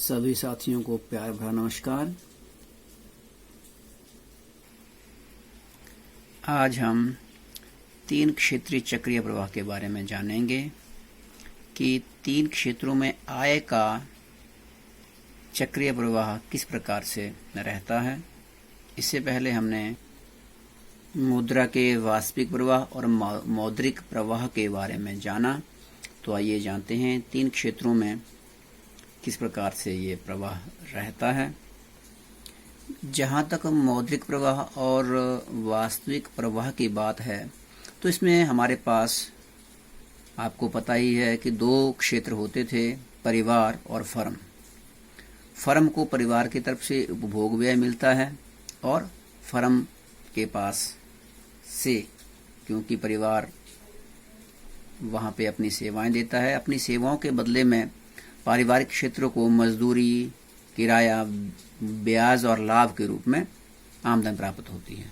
सभी साथियों को प्यार भरा नमस्कार। आज हम तीन क्षेत्रीय चक्रीय प्रवाह के बारे में जानेंगे कि तीन क्षेत्रों में आय का चक्रीय प्रवाह किस प्रकार से रहता है। इससे पहले हमने मुद्रा के वास्तविक प्रवाह और मौद्रिक प्रवाह के बारे में जाना, तो आइए जानते हैं तीन क्षेत्रों में किस प्रकार से ये प्रवाह रहता है। जहाँ तक मौद्रिक प्रवाह और वास्तविक प्रवाह की बात है, तो इसमें हमारे पास आपको पता ही है कि दो क्षेत्र होते थे, परिवार और फर्म। फर्म को परिवार की तरफ से उपभोग व्यय मिलता है और फर्म के पास से, क्योंकि परिवार वहाँ पे अपनी सेवाएं देता है, अपनी सेवाओं के बदले में पारिवारिक क्षेत्र को मजदूरी, किराया, ब्याज और लाभ के रूप में आमदन प्राप्त होती है।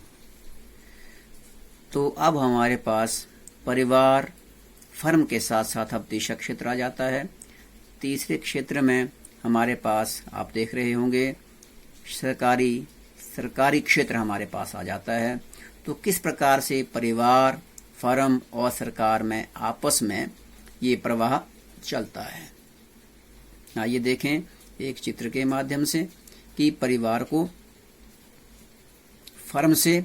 तो अब हमारे पास परिवार, फर्म के साथ साथ अब तीसरा क्षेत्र आ जाता है। तीसरे क्षेत्र में हमारे पास आप देख रहे होंगे सरकारी क्षेत्र हमारे पास आ जाता है। तो किस प्रकार से परिवार, फर्म और सरकार में आपस में ये प्रवाह चलता है। आइए देखें एक चित्र के माध्यम से कि परिवार को फर्म से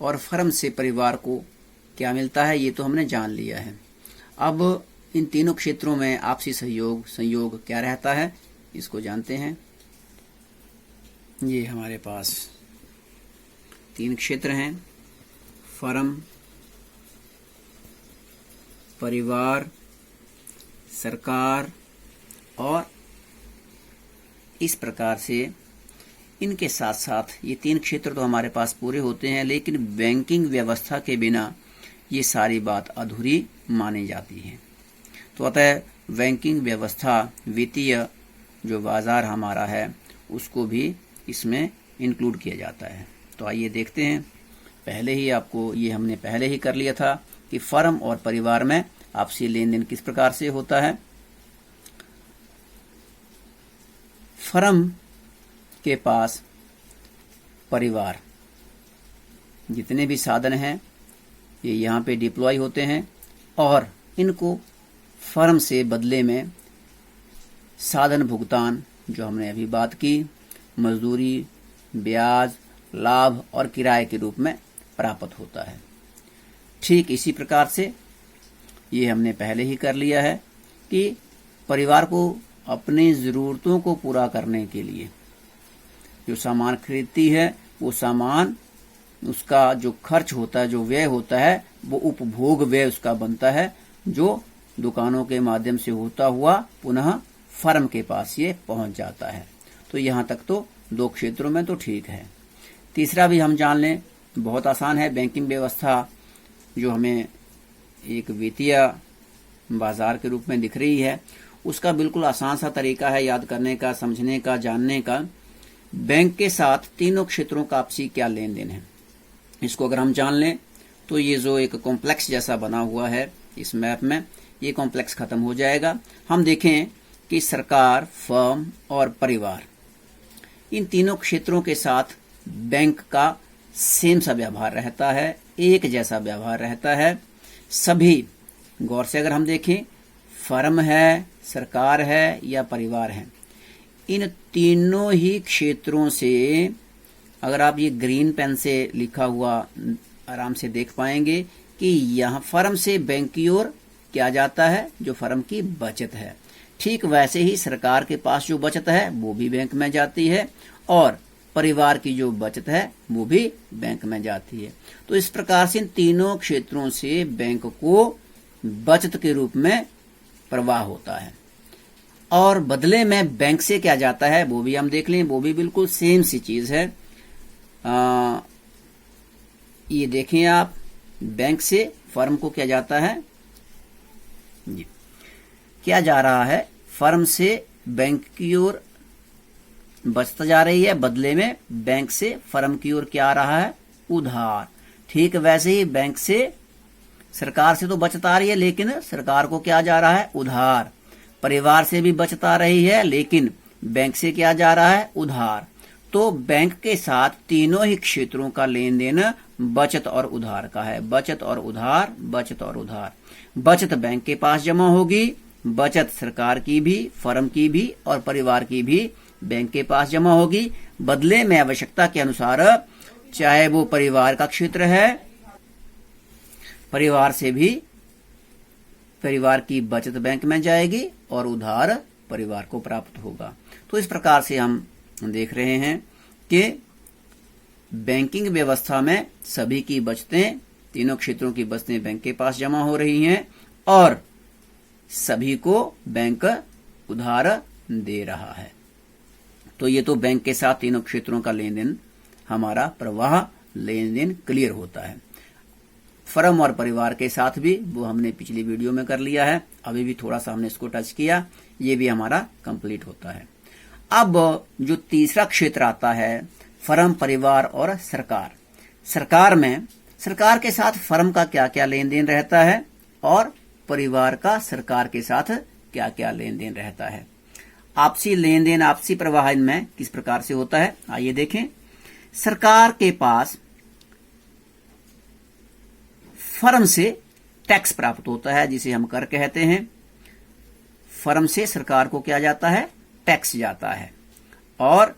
और फर्म से परिवार को क्या मिलता है, ये तो हमने जान लिया है। अब इन तीनों क्षेत्रों में आपसी संयोग क्या रहता है, इसको जानते हैं। ये हमारे पास तीन क्षेत्र हैं, फर्म, परिवार, सरकार, और इस प्रकार से इनके साथ साथ ये तीन क्षेत्र तो हमारे पास पूरे होते हैं, लेकिन बैंकिंग व्यवस्था के बिना ये सारी बात अधूरी मानी जाती है। तो अतः बैंकिंग व्यवस्था, वित्तीय जो बाजार हमारा है, उसको भी इसमें इंक्लूड किया जाता है। तो आइए देखते हैं। पहले ही आपको ये हमने पहले ही कर लिया था कि फर्म और परिवार में आपसी लेन देन किस प्रकार से होता है। फर्म के पास परिवार जितने भी साधन हैं ये यहाँ पे डिप्लॉय होते हैं और इनको फर्म से बदले में साधन भुगतान, जो हमने अभी बात की, मजदूरी, ब्याज, लाभ और किराए के रूप में प्राप्त होता है। ठीक इसी प्रकार से ये हमने पहले ही कर लिया है कि परिवार को अपनी ज़रूरतों को पूरा करने के लिए जो सामान खरीदती है, वो सामान, उसका जो खर्च होता है, जो व्यय होता है, वो उपभोग व्यय उसका बनता है, जो दुकानों के माध्यम से होता हुआ पुनः फर्म के पास ये पहुंच जाता है। तो यहाँ तक तो दो क्षेत्रों में तो ठीक है। तीसरा भी हम जान लें, बहुत आसान है। बैंकिंग व्यवस्था जो हमें एक वित्तीय बाजार के रूप में दिख रही है, उसका बिल्कुल आसान सा तरीका है याद करने का, समझने का, जानने का। बैंक के साथ तीनों क्षेत्रों का आपसी क्या लेन देन है, इसको अगर हम जान लें तो ये जो एक कॉम्प्लेक्स जैसा बना हुआ है इस मैप में, ये कॉम्प्लेक्स खत्म हो जाएगा। हम देखें कि सरकार, फर्म और परिवार, इन तीनों क्षेत्रों के साथ बैंक का सेम सा व्यवहार रहता है, एक जैसा व्यवहार रहता है। सभी गौर से अगर हम देखें, फर्म है, सरकार है या परिवार है, इन तीनों ही क्षेत्रों से अगर आप ये ग्रीन पेन से लिखा हुआ आराम से देख पाएंगे कि यहाँ फर्म से बैंक की ओर क्या जाता है, जो फर्म की बचत है। ठीक वैसे ही सरकार के पास जो बचत है वो भी बैंक में जाती है और परिवार की जो बचत है वो भी बैंक में जाती है। तो इस प्रकार से इन तीनों क्षेत्रों से बैंक को बचत के रूप में प्रवाह होता है और बदले में बैंक से क्या जाता है वो भी हम देख लें, वो भी बिल्कुल सेम सी चीज है। ये देखें आप, बैंक से फर्म को क्या जाता है, क्या जा रहा है, फर्म से बैंक की ओर बचत जा रही है, बदले में बैंक से फर्म की ओर क्या आ रहा है, उधार। ठीक वैसे ही बैंक से सरकार से तो बचत आ रही है, लेकिन सरकार को क्या जा रहा है, उधार। परिवार से भी बचत आ रही है, लेकिन बैंक से क्या जा रहा है? उधार। तो बैंक के साथ तीनों ही क्षेत्रों का लेन देन बचत और उधार का है। बचत और उधार, बचत और उधार। बचत बैंक के पास जमा होगी, बचत सरकार की भी, फर्म की भी और परिवार की भी बैंक के पास जमा होगी। बदले में आवश्यकता के अनुसार, चाहे वो परिवार का क्षेत्र है, परिवार से भी परिवार की बचत बैंक में जाएगी और उधार परिवार को प्राप्त होगा। तो इस प्रकार से हम देख रहे हैं कि बैंकिंग व्यवस्था में सभी की बचतें, तीनों क्षेत्रों की बचतें बैंक के पास जमा हो रही हैं और सभी को बैंक उधार दे रहा है। तो ये तो बैंक के साथ तीनों क्षेत्रों का लेन देन, हमारा प्रवाह लेन देन क्लियर होता है। फर्म और परिवार के साथ भी वो हमने पिछली वीडियो में कर लिया है, अभी भी थोड़ा सा हमने इसको टच किया, ये भी हमारा कंप्लीट होता है। अब जो तीसरा क्षेत्र आता है, फर्म, परिवार और सरकार। सरकार में सरकार के साथ फर्म का क्या क्या लेन देन रहता है और परिवार का सरकार के साथ क्या क्या लेन देन रहता है। आपसी लेन देन, आपसी प्रवाह इनमें किस प्रकार से होता है, आइए देखें। सरकार के पास फर्म से टैक्स प्राप्त होता है, जिसे हम कर कहते हैं। फर्म से सरकार को क्या जाता है? टैक्स जाता है। और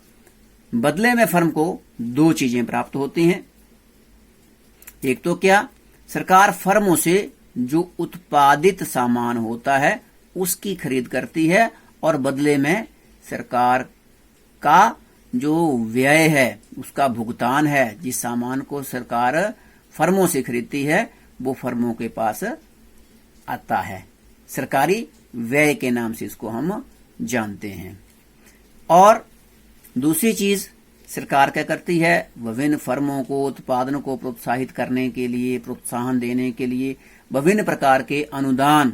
बदले में फर्म को दो चीजें प्राप्त होती हैं। एक तो क्या, सरकार फर्मों से जो उत्पादित सामान होता है उसकी खरीद करती है और बदले में सरकार का जो व्यय है उसका भुगतान है। जिस सामान को सरकार फर्मों से खरीदती है वो फर्मों के पास आता है। सरकारी व्यय के नाम से इसको हम जानते हैं। और दूसरी चीज सरकार क्या करती है? विभिन्न फर्मों को उत्पादन को प्रोत्साहित करने के लिए, प्रोत्साहन देने के लिए विभिन्न प्रकार के अनुदान,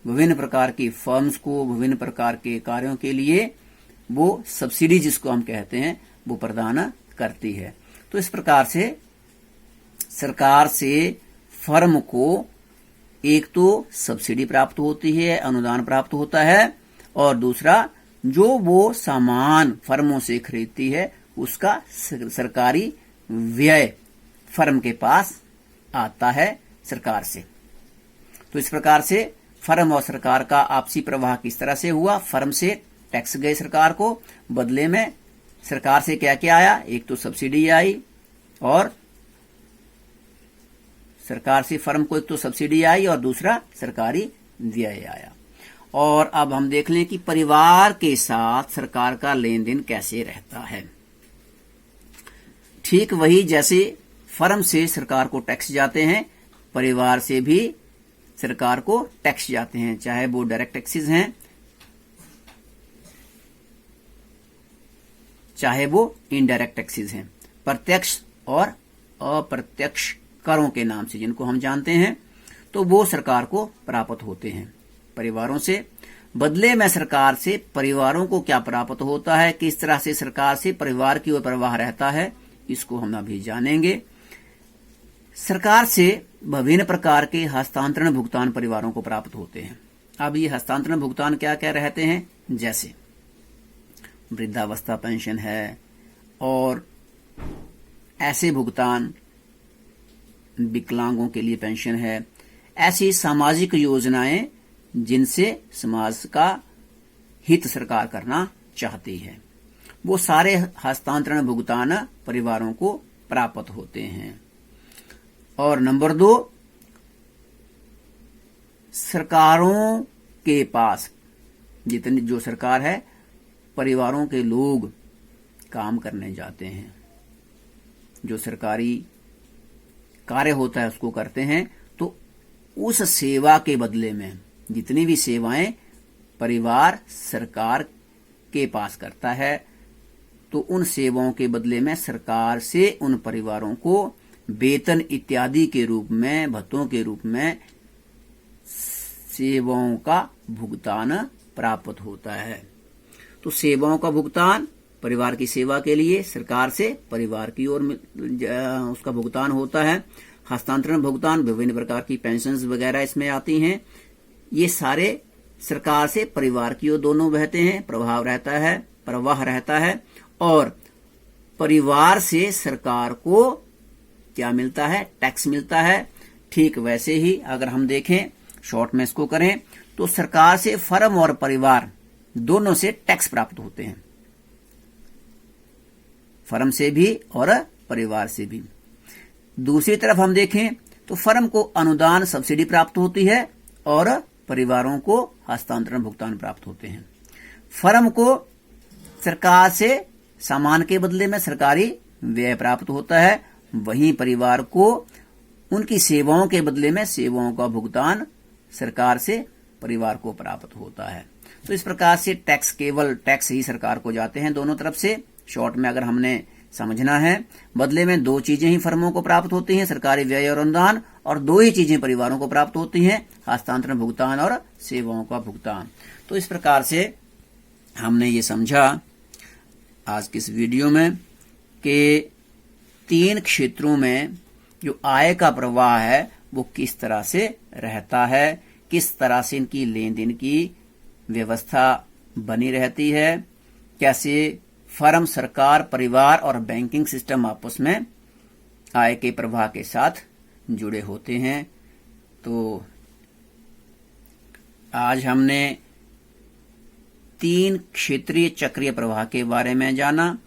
विभिन्न प्रकार की फर्म्स को विभिन्न प्रकार के कार्यों के लिए वो सब्सिडी, जिसको हम कहते हैं, वो प्रदान करती है। तो इस प्रकार से सरकार से फर्म को एक तो सब्सिडी प्राप्त होती है, अनुदान प्राप्त होता है, और दूसरा जो वो सामान फर्मों से खरीदती है उसका सरकारी व्यय फर्म के पास आता है सरकार से। तो इस प्रकार से फर्म और सरकार का आपसी प्रवाह किस तरह से हुआ? फर्म से टैक्स गए सरकार को, बदले में सरकार से क्या क्या आया? एक तो सब्सिडी आई, और सरकार से फर्म को एक तो सब्सिडी आई और दूसरा सरकारी व्यय आया। और अब हम देख लें कि परिवार के साथ सरकार का लेन देन कैसे रहता है। ठीक वही जैसे फर्म से सरकार को टैक्स जाते हैं, परिवार से भी सरकार को टैक्स जाते हैं, चाहे वो डायरेक्ट टैक्सेस हैं चाहे वो इनडायरेक्ट टैक्सेस हैं, प्रत्यक्ष और अप्रत्यक्ष करों के नाम से जिनको हम जानते हैं। तो वो सरकार को प्राप्त होते हैं परिवारों से। बदले में सरकार से परिवारों को क्या प्राप्त होता है, किस तरह से सरकार से परिवार की ओर प्रवाह रहता है, इसको हम अभी जानेंगे। सरकार से विभिन्न प्रकार के हस्तांतरण भुगतान परिवारों को प्राप्त होते हैं। अब ये हस्तांतरण भुगतान क्या क्या रहते हैं? जैसे वृद्धावस्था पेंशन है, और ऐसे भुगतान, विकलांगों के लिए पेंशन है, ऐसी सामाजिक योजनाएं जिनसे समाज का हित सरकार करना चाहती है, वो सारे हस्तांतरण भुगतान परिवारों को प्राप्त होते हैं। और नंबर 2, सरकारों के पास जितनी जो सरकार है, परिवारों के लोग काम करने जाते हैं, जो सरकारी कार्य होता है उसको करते हैं। तो उस सेवा के बदले में जितनी भी सेवाएं परिवार सरकार के पास करता है, तो उन सेवाओं के बदले में सरकार से उन परिवारों को वेतन इत्यादि के रूप में, भत्तों के रूप में सेवाओं का भुगतान प्राप्त होता है। तो सेवाओं का भुगतान परिवार की सेवा के लिए सरकार से परिवार की ओर उसका भुगतान होता है। हस्तांतरण भुगतान, विभिन्न प्रकार की पेंशन्स वगैरह इसमें आती हैं। ये सारे सरकार से परिवार की ओर दोनों बहते हैं, प्रवाह रहता है, और परिवार से सरकार को क्या मिलता है? टैक्स मिलता है। ठीक वैसे ही अगर हम देखें, शॉर्ट में इसको करें, तो सरकार से फर्म और परिवार दोनों से टैक्स प्राप्त होते हैं, फर्म से भी और परिवार से भी। दूसरी तरफ हम देखें तो फर्म को अनुदान सब्सिडी प्राप्त होती है और परिवारों को हस्तांतरण भुगतान प्राप्त होते हैं। फर्म को सरकार से सामान के बदले में सरकारी व्यय प्राप्त होता है, वहीं परिवार को उनकी सेवाओं के बदले में सेवाओं का भुगतान सरकार से परिवार को प्राप्त होता है। तो इस प्रकार से केवल टैक्स ही सरकार को जाते हैं दोनों तरफ से। शॉर्ट में अगर हमने समझना है, बदले में दो चीजें ही फर्मों को प्राप्त होती हैं, सरकारी व्यय और अनुदान, और दो ही चीजें परिवारों को प्राप्त होती हैं, हस्तांतरण भुगतान और सेवाओं का भुगतान। तो इस प्रकार से हमने ये समझा आज की इस वीडियो में कि 3 क्षेत्रों में जो आय का प्रवाह है वो किस तरह से रहता है, किस तरह से इनकी लेन देन की व्यवस्था बनी रहती है, कैसे फर्म, सरकार, परिवार और बैंकिंग सिस्टम आपस में आय के प्रवाह के साथ जुड़े होते हैं। तो आज हमने 3 क्षेत्रीय चक्रीय प्रवाह के बारे में जाना।